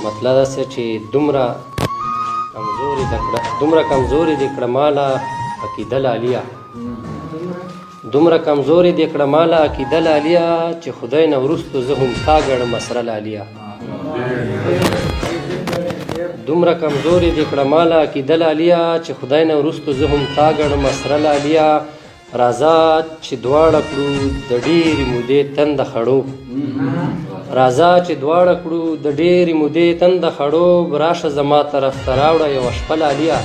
مطلب دا چې دومره کمزوري دې کړه ماله عقیده لالیه دومره کمزوري دې کړه ماله عقیده لالیه چې خدای نه وروستو زه هم تا ګڼم اسره لالیه دومره کمزوري دې کړه ماله عقیده لالیه چې خدای نه وروستو زه هم تا ګڼم اسره لالیه راځه چې دواړه کړو د ډېرې مودې تنده خړوب راځه چې دواړه کړو د ډېرې مودې تنده خړوب راشه زما طرف ته راوړه یوه شپه لالیه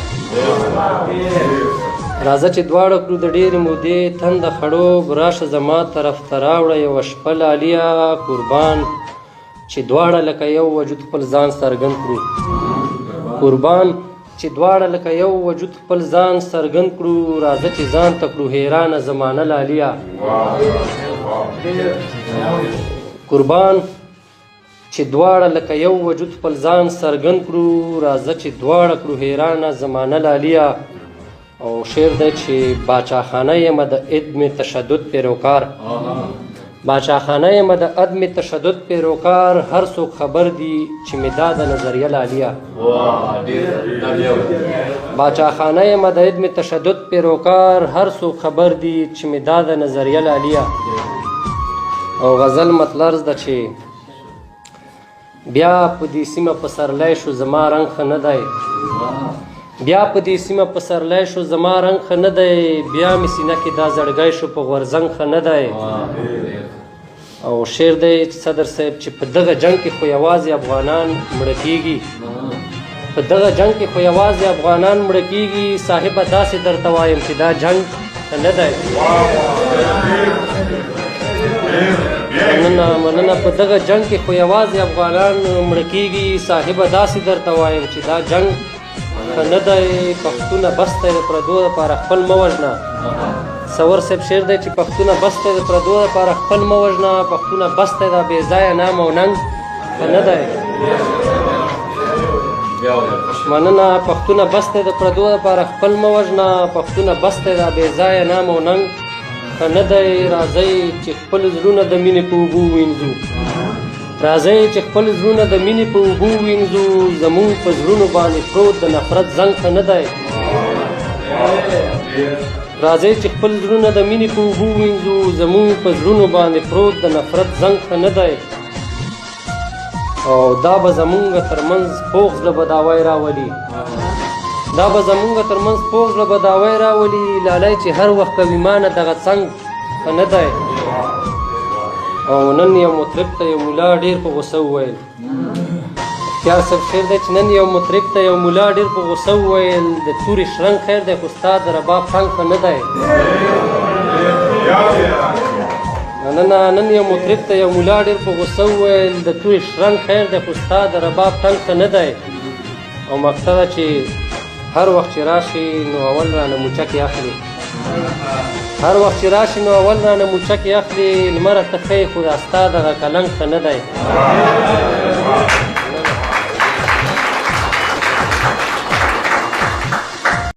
راځه چې دواړه کړو د ډېرې مودې تنده خړوب راشه زما طرف ته راوړه یوه شپه لالیه قربان چې دواړه لکه یو وجود خپل ځان څرګند کړو قربان چې دواړه لکه یو وجود خپل ځان څرګند کړو راځه چې ځان ته کړو حیرانه زمانه لالیه قربان چې دواړه لکه یو وجود خپل ځان څرګند کړو راځه چې دواړه کړو حیرانه زمانه لالیه او شعر دی چې باچاخانه یم د عدم تشدد پیروکار باچاخانه یم د عدم تشدد پیروکار هر څوک خبر دی چې مې دا د نظریه لالیه باچاخانه یم د عدم تشدد پیروکار هر څوک خبر دی چې مې دا د نظریه لالیه او غزل مطلب ده چې بیا په دې سیمه پسرلی شو زما رنګ ښه نه دی بیا په دې سیمه پسرلی شو زما رنګ ښه نه دی بیا مې سینه کې دا زړګی شو په غورځنګ ښه نه دی او شعر دی صدر صاحب چې په دغه جنګ کې خو یوازې افغانان مړه کېږي په دغه جنګ کې خو یوازې افغانان مړه کېږي صاحبه داسې درته وایم چې دا جنګ ښه نه دی مننه په دغه جنګ کې خو یوازې افغانان مړه کېږي صاحبه داسې درته وایم چې دا جنګ ښه نه دی پښتونه بس دی د پردو دپاره خپل مه وژنه سور صاحب شعر دی چې پښتونه بس دی د پردو دپاره خپل مه وژنه پښتونه بس دی دا بې ځایه نام او ننګ ښه نه دی مننه پښتونه بس دی د پردو دپاره خپل مه وژنه پښتونه بس دی دا بې ځایه نام او ننګ ښه نه دی راځئ چې خپل زړونه د مینې په اوبو وینځو راځئ چې خپل زړونه د مینې په اوبو وینځو زموږ په زړونو باندې پروت د نفرت زنګ ښه نه دی راځئ چې خپل زړونه د مینې په اوبو وینځو زموږ په زړونو باندې پروت د نفرت زنګ ښه نه دی او دا به زموږ ترمنځ پوخ زړه بداوی راولي دا به زموږ ترمنځ پوخ زړه بداوی راولي لالی چې هر وخت کوي مانه دغه څنګ ښه نه دی او نن یو مطرب ته یو ملا ډېر په غوسه وویل اختیار صاحب شعر دی چې نن یو مطرب ته یو ملا ډېر په غوسه وویل د تورې شرنګ خیر دی خو ستا د رباب ټنګ ښه نه دی نن یو مطرب ته یو ملا ډېر په غوسه وویل د تورې شرنګ خیر دی خو ستا د رباب ټنګ ښه نه دی او مقصد ده چې هر وخت چې راشي نو اول رانه موچکې اخلي هر وخت چې راشي نو اول رانه موچکې اخلي لمره ته ښه یې خو دا ستا دغه کلنګ ښه نه دی